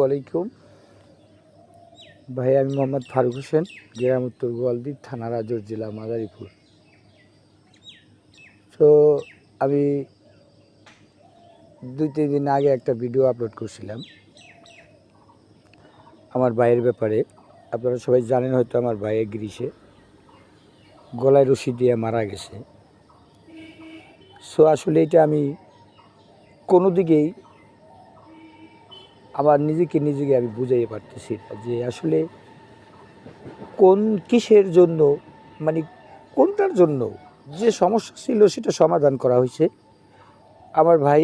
ওয়ালাইকুম ভাই, আমি মোহাম্মদ ফারুক হোসেন, গ্রাম উত্তর গোয়ালদি, থানা রাজৌর, জেলা মাদারীপুর। তো আমি 2-3 দিন আগে একটা ভিডিও আপলোড করছিলাম আমার ভাইয়ের ব্যাপারে। আপনারা সবাই জানেন হয়তো, আমার ভাইয়ের গ্রীষে গলায় রশি দিয়ে মারা গেছে। সো আসলে এটা আমি কোনো দিকেই আমার নিজেকে আমি বুঝাইতে পারতেছি না যে আসলে কোন কিসের জন্য, মানে কোনটার জন্য যে সমস্যা ছিল সেটা সমাধান করা হয়েছে। আমার ভাই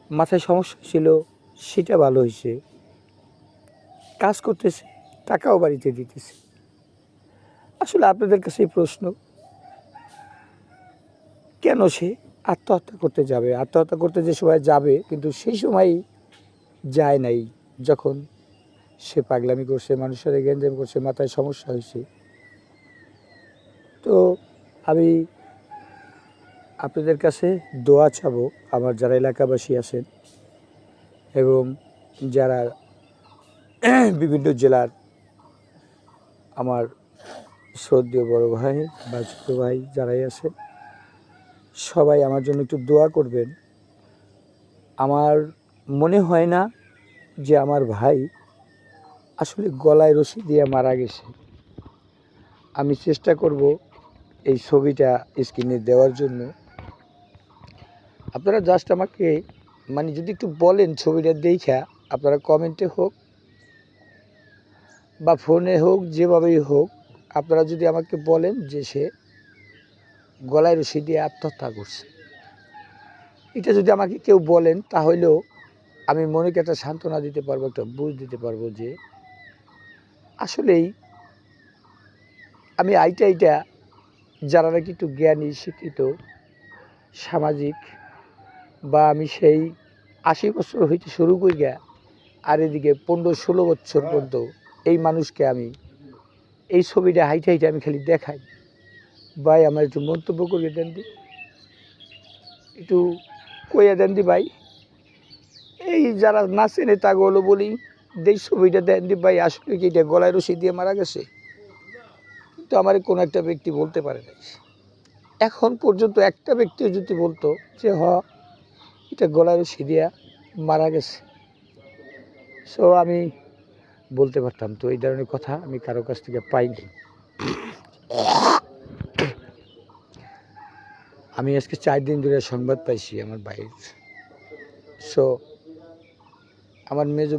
মাথায় সমস্যা ছিল, সেটা ভালো হয়েছে, কাজ করতেছে, টাকাও বাড়িতে দিতেছে। আসলে আপনাদের কাছে এই প্রশ্ন, কেন সে আত্মহত্যা করতে যাবে? আত্মহত্যা করতে যে সময় যাবে, কিন্তু সেই সময় যায় নাই, যখন সে পাগলামি করছে, মানুষের গ্যাঞ্জাম করছে, মাথায় সমস্যা হয়েছে। তো আমি আপনাদের কাছে দোয়া চাবো, আমার যারা এলাকাবাসী আছেন এবং যারা বিভিন্ন জেলার আমার শ্রদ্ধেয় বড় ভাই বা ছোটো ভাই যারাই আছেন, সবাই আমার জন্য একটু দোয়া করবেন। আমার মনে হয় না যে আমার ভাই আসলে গলায় রশি দিয়ে মারা গেছে। আমি চেষ্টা করব এই ছবিটা স্ক্রিনে দেওয়ার জন্য। আপনারা জাস্ট আমাকে যদি একটু বলেন, ছবিটা দেখা আপনারা কমেন্টে হোক বা ফোনে হোক, যেভাবেই হোক, আপনারা যদি আমাকে বলেন যে সে গলায় রশি দিয়ে আত্মহত্যা করছে, এটা যদি আমাকে কেউ বলেন, তাহলেও আমি মনেকে একটা সান্ত্বনা দিতে পারবো, একটা বুঝ দিতে পারবো যে আসলেই আমি এইটা যারা নাকি একটু জ্ঞানী, শিক্ষিত, সামাজিক, বা আমি সেই 80 বছর হইতে শুরু করি গিয়া আর এদিকে 15-16 বছর পর্যন্ত এই মানুষকে আমি এই ছবিটা হাইটে আমি খালি দেখাই। ভাই আমার একটু মন্তব্য করিয়ে দেন দি, একটু কইয়া দেন দি ভাই। এই যারা না চেনে তাগুলো বলি, এই ছবিটা দেন দি ভাই, আসলে কি এটা গলায় রশি দিয়ে মারা গেছে? কিন্তু আমার কোনো একটা ব্যক্তি বলতে পারে নাই এখন পর্যন্ত। একটা ব্যক্তিও যদি বলতো যে এটা গলায় রশি দিয়া মারা গেছে, সো আমি বলতে পারতাম। তো এই ধরনের কথা আমি কারো কাছ থেকে পাইনি। আমি আজকে 4 দিন ধরে সংবাদ পাইছি আমার ভাইয়ের। সো আমার মেজ